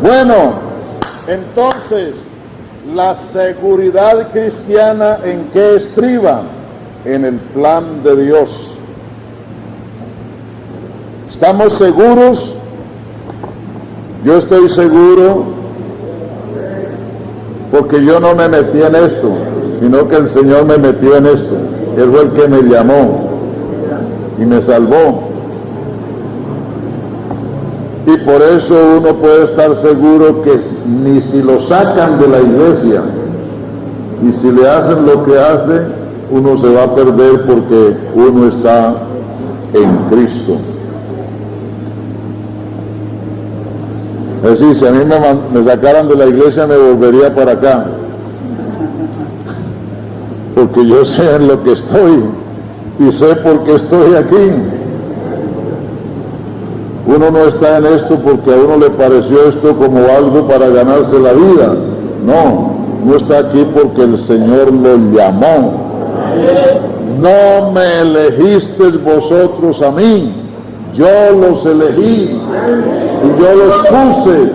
Bueno, entonces, la seguridad cristiana, ¿en qué estriba? En el plan de Dios. ¿Estamos seguros? Yo estoy seguro, porque yo no me metí en esto, sino que el Señor me metió en esto. Él fue el que me llamó y me salvó. Y por eso uno puede estar seguro que ni si lo sacan de la iglesia y si le hacen lo que hace, uno se va a perder, porque uno está en Cristo. Es decir, si a mí me sacaran de la iglesia, me volvería para acá, porque yo sé en lo que estoy y sé por qué estoy aquí. Uno no está en esto porque a uno le pareció esto como algo para ganarse la vida. No, no está aquí porque el Señor lo llamó. No me elegisteis vosotros a mí, yo los elegí y yo los puse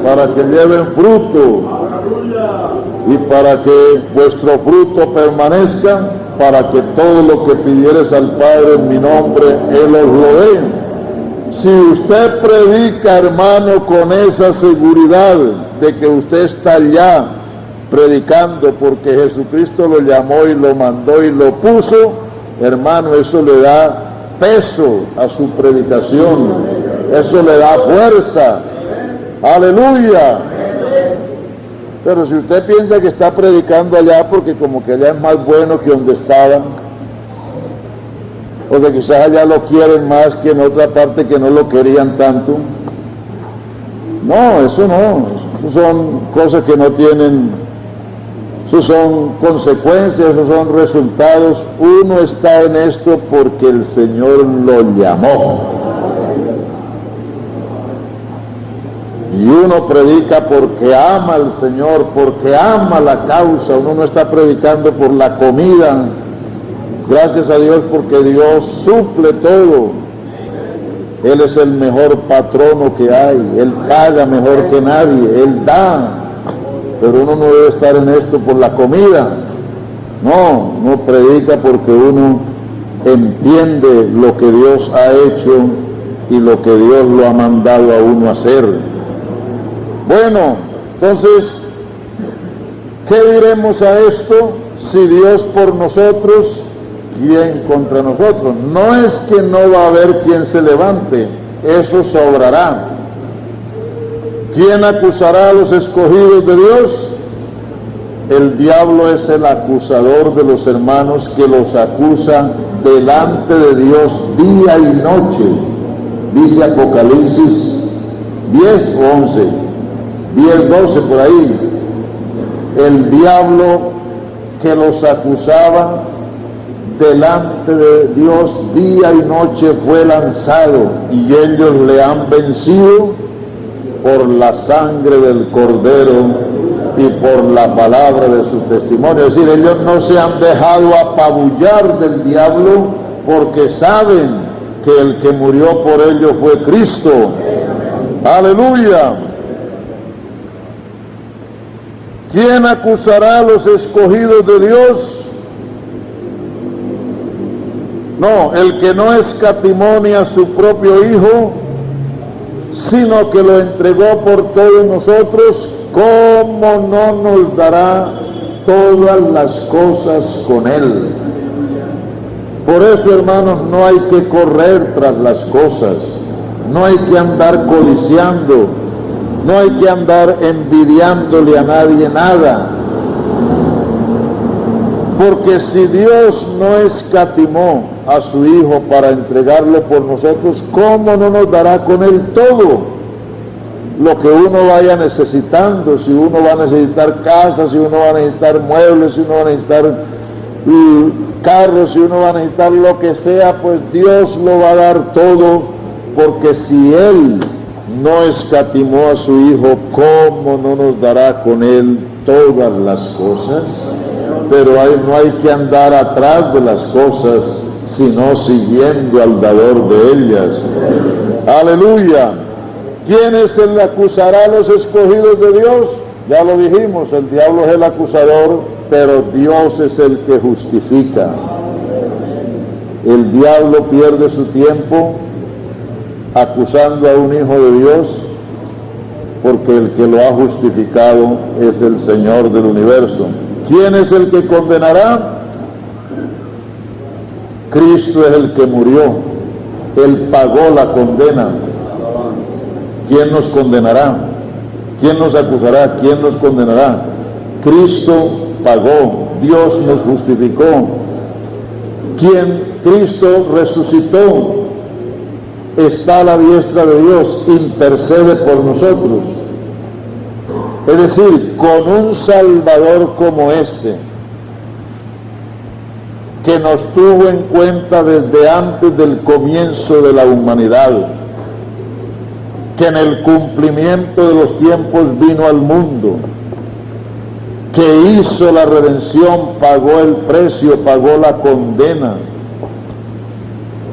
para que lleven fruto y para que vuestro fruto permanezca, para que todo lo que pidieres al Padre en mi nombre, Él os lo dé. Si usted predica, hermano, con esa seguridad de que usted está ya predicando porque Jesucristo lo llamó y lo mandó y lo puso, hermano, eso le da peso a su predicación, eso le da fuerza. Aleluya. Pero si usted piensa que está predicando allá porque como que allá es más bueno que donde estaban, o que quizás allá lo quieren más que en otra parte que no lo querían tanto, no, eso no, eso son cosas que no tienen, eso son consecuencias, esos son resultados. Uno está en esto porque el Señor lo llamó. Y uno predica porque ama al Señor, porque ama la causa. Uno no está predicando por la comida. Gracias a Dios porque Dios suple todo. Él es el mejor patrono que hay. Él paga mejor que nadie. Él da. Pero uno no debe estar en esto por la comida. No, no predica porque uno entiende lo que Dios ha hecho y lo que Dios lo ha mandado a uno hacer. Bueno, entonces, ¿qué diremos a esto? Si Dios por nosotros, ¿quién contra nosotros? No es que no va a haber quien se levante, eso sobrará. ¿Quién acusará a los escogidos de Dios? El diablo es el acusador de los hermanos que los acusa delante de Dios día y noche. Dice Apocalipsis 10 o 11. 10, 12 por ahí, el diablo que los acusaba delante de Dios día y noche fue lanzado y ellos le han vencido por la sangre del Cordero y por la palabra de su testimonio. Es decir, ellos no se han dejado apabullar del diablo porque saben que el que murió por ellos fue Cristo. Aleluya. ¿Quién acusará a los escogidos de Dios? No, el que no escatimó ni a su propio Hijo, sino que lo entregó por todos nosotros, ¿cómo no nos dará todas las cosas con Él? Por eso, hermanos, no hay que correr tras las cosas, no hay que andar codiciando, no hay que andar envidiándole a nadie nada, porque si Dios no escatimó a su Hijo para entregarlo por nosotros, ¿cómo no nos dará con Él todo lo que uno vaya necesitando? Si uno va a necesitar casa, si uno va a necesitar muebles, si uno va a necesitar carros, si uno va a necesitar lo que sea, pues Dios lo va a dar todo, porque si Él no escatimó a su Hijo, ¿cómo no nos dará con Él todas las cosas? Pero no hay que andar atrás de las cosas, sino siguiendo al dador de ellas. Aleluya. ¿Quién es el que acusará a los escogidos de Dios? Ya lo dijimos, el diablo es el acusador, pero Dios es el que justifica. El diablo pierde su tiempo acusando a un hijo de Dios, porque el que lo ha justificado es el Señor del universo. ¿Quién es el que condenará? Cristo es el que murió, Él pagó la condena. ¿Quién nos condenará? ¿Quién nos acusará? ¿Quién nos condenará? Cristo pagó, Dios nos justificó. ¿Quién? Cristo resucitó, está a la diestra de Dios, intercede por nosotros. Es decir, con un Salvador como este, que nos tuvo en cuenta desde antes del comienzo de la humanidad, que en el cumplimiento de los tiempos vino al mundo, que hizo la redención, pagó el precio, pagó la condena,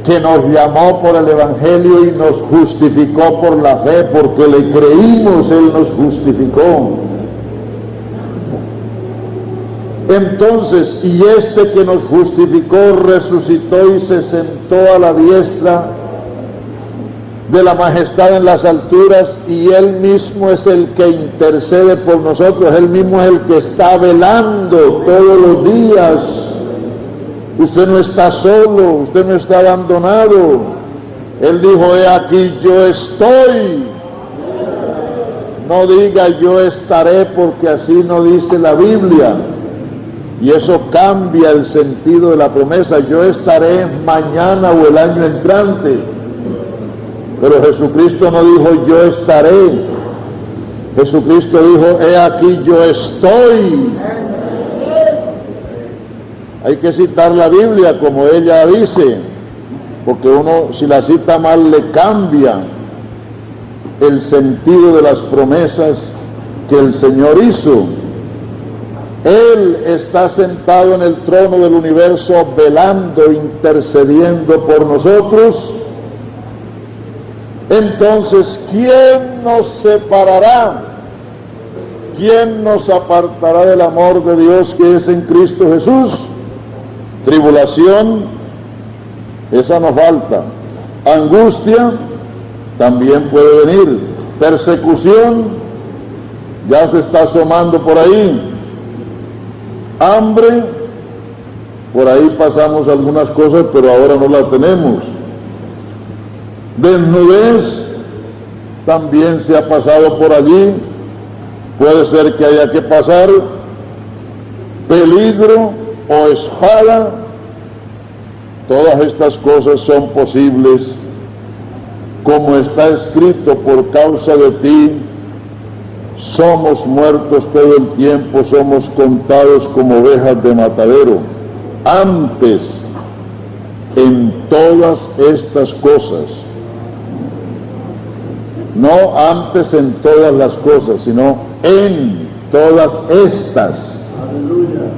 que nos llamó por el Evangelio y nos justificó por la fe, porque le creímos, Él nos justificó. Entonces, y este que nos justificó resucitó y se sentó a la diestra de la majestad en las alturas, y Él mismo es el que intercede por nosotros, Él mismo es el que está velando todos los días. Usted no está solo, usted no está abandonado. Él dijo, he aquí yo estoy. No diga yo estaré, porque así no dice la Biblia. Y eso cambia el sentido de la promesa. Yo estaré mañana o el año entrante. Pero Jesucristo no dijo yo estaré. Jesucristo dijo, he aquí yo estoy. Hay que citar la Biblia como ella dice, porque uno, si la cita mal, le cambia el sentido de las promesas que el Señor hizo. Él está sentado en el trono del universo, velando, intercediendo por nosotros. Entonces, ¿quién nos separará? ¿Quién nos apartará del amor de Dios que es en Cristo Jesús? Tribulación, esa no falta. Angustia, también puede venir. Persecución, ya se está asomando por ahí. Hambre, por ahí pasamos algunas cosas, pero ahora no la tenemos. Desnudez, también se ha pasado por allí, puede ser que haya que pasar. Peligro o espada, todas estas cosas son posibles, como está escrito, por causa de ti somos muertos todo el tiempo, somos contados como ovejas de matadero. Antes, en todas estas cosas, no antes en todas las cosas, sino en todas estas. Aleluya.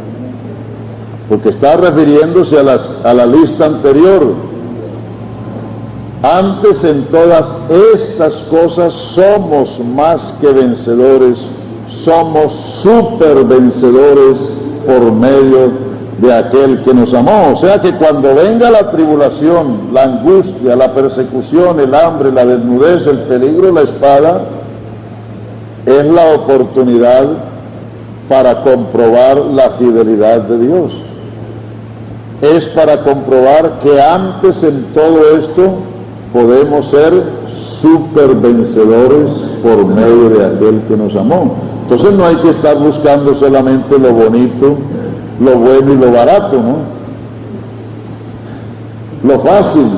Porque está refiriéndose a la lista anterior. Antes en todas estas cosas somos más que vencedores, somos super vencedores por medio de aquel que nos amó. O sea que cuando venga la tribulación, la angustia, la persecución, el hambre, la desnudez, el peligro, la espada, es la oportunidad para comprobar la fidelidad de Dios. Es para comprobar que antes en todo esto podemos ser super vencedores por medio de aquel que nos amó. Entonces no hay que estar buscando solamente lo bonito, lo bueno y lo barato, ¿no? Lo fácil,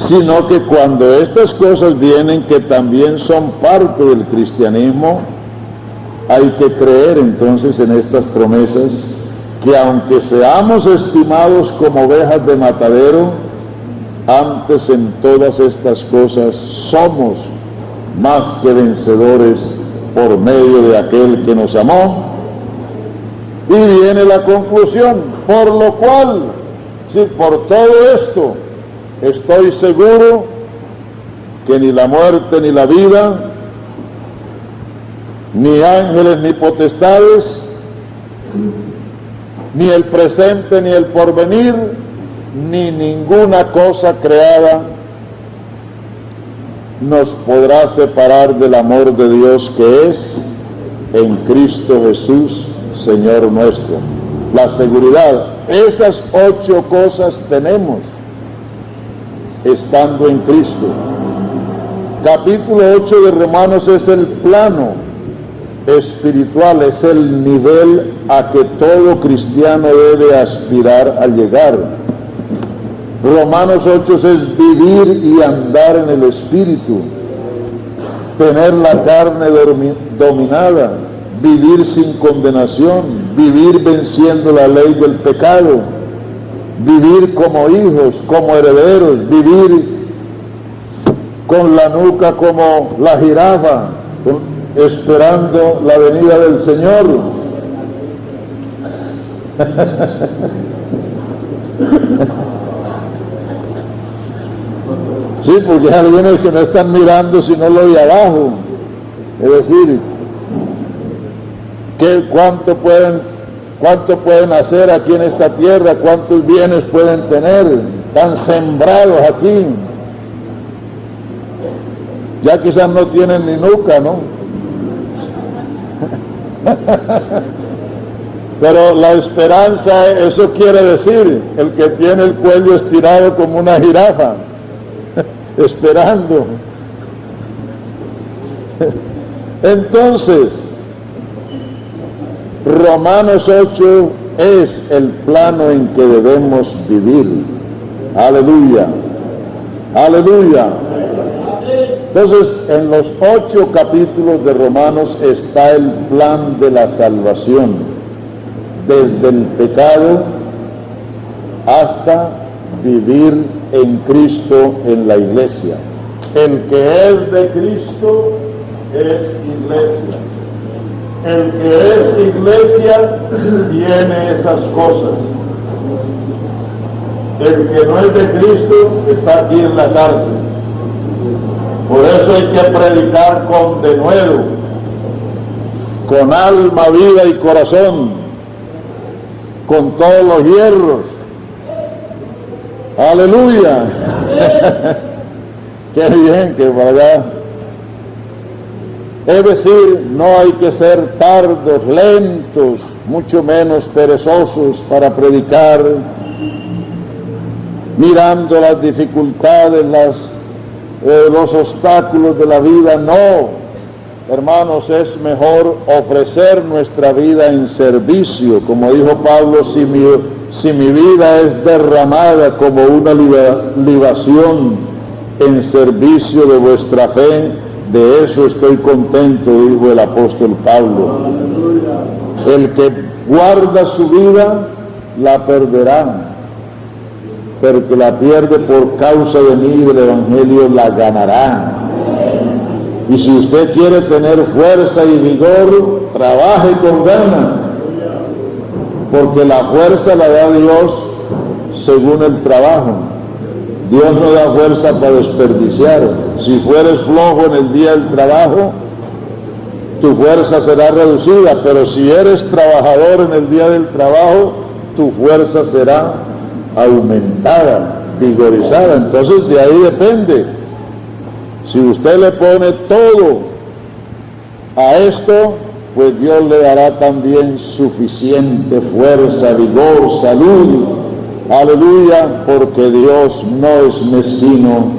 sino que cuando estas cosas vienen, que también son parte del cristianismo, hay que creer entonces en estas promesas, que aunque seamos estimados como ovejas de matadero, antes en todas estas cosas somos más que vencedores por medio de aquel que nos amó. Y viene la conclusión, por lo cual, si por todo esto estoy seguro que ni la muerte ni la vida, ni ángeles ni potestades, ni el presente ni el porvenir, ni ninguna cosa creada nos podrá separar del amor de Dios que es en Cristo Jesús, Señor nuestro. La seguridad, esas 8 cosas tenemos estando en Cristo. Capítulo 8 de Romanos es el plano espiritual, es el nivel a que todo cristiano debe aspirar a llegar. Romanos 8 es vivir y andar en el Espíritu, tener la carne dominada, vivir sin condenación, vivir venciendo la ley del pecado, vivir como hijos, como herederos, vivir con la nuca como la jirafa, esperando la venida del Señor. Sí, porque hay algunos que no están mirando sino lo de abajo. Es decir, ¿cuánto pueden hacer aquí en esta tierra? ¿Cuántos bienes pueden tener? Están sembrados aquí. Ya quizás no tienen ni nuca, ¿no? Pero la esperanza, eso quiere decir, el que tiene el cuello estirado como una jirafa, esperando. Entonces, Romanos 8 es el plano en que debemos vivir. Aleluya, aleluya. Entonces, en los 8 capítulos de Romanos está el plan de la salvación, desde el pecado hasta vivir en Cristo en la iglesia. El que es de Cristo es iglesia. El que es iglesia tiene esas cosas. El que no es de Cristo está aquí en la cárcel. Por eso hay que predicar con denuedo, con alma, vida y corazón, con todos los hierros. Aleluya. Qué bien que verdad. Es decir, no hay que ser tardos, lentos, mucho menos perezosos para predicar, mirando las dificultades, los obstáculos de la vida. No, hermanos, es mejor ofrecer nuestra vida en servicio. Como dijo Pablo, si mi vida es derramada como una libación en servicio de vuestra fe, de eso estoy contento, dijo el apóstol Pablo. El que guarda su vida, la perderá, pero que la pierde por causa de mí y del Evangelio, la ganará. Y si usted quiere tener fuerza y vigor, trabaje con ganas, porque la fuerza la da Dios según el trabajo. Dios no da fuerza para desperdiciar. Si fueres flojo en el día del trabajo, tu fuerza será reducida, pero si eres trabajador en el día del trabajo, tu fuerza será aumentada, vigorizada. Entonces de ahí depende. Si usted le pone todo a esto, pues Dios le dará también suficiente fuerza, vigor, salud. Aleluya, porque Dios no es mezquino,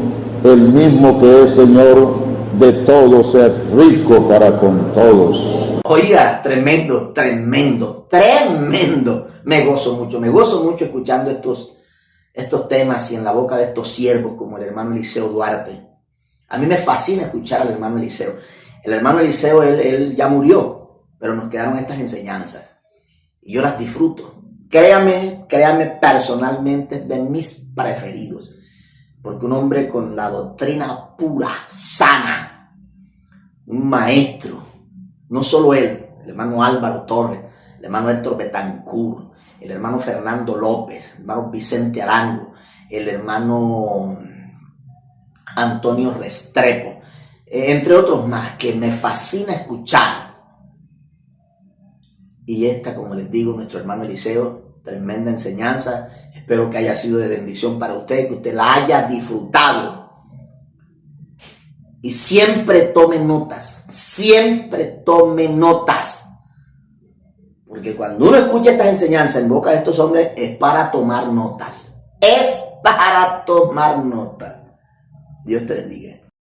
el mismo que es Señor de todos, es rico para con todos. Oiga, tremendo, tremendo, tremendo. Me gozo mucho escuchando estos temas y en la boca de estos siervos como el hermano Eliseo Duarte. A mí me fascina escuchar al hermano Eliseo. El hermano Eliseo, él ya murió, pero nos quedaron estas enseñanzas y yo las disfruto. Créame, personalmente es de mis preferidos, porque un hombre con la doctrina pura, sana, un maestro, no solo él, el hermano Álvaro Torres, el hermano Héctor Betancourt, el hermano Fernando López, el hermano Vicente Arango, el hermano Antonio Restrepo, entre otros más, que me fascina escuchar. Y esta, como les digo, nuestro hermano Eliseo, tremenda enseñanza. Espero que haya sido de bendición para usted, que usted la haya disfrutado. Y siempre tome notas, porque cuando uno escucha estas enseñanzas en boca de estos hombres, es para tomar notas. Dios te bendiga.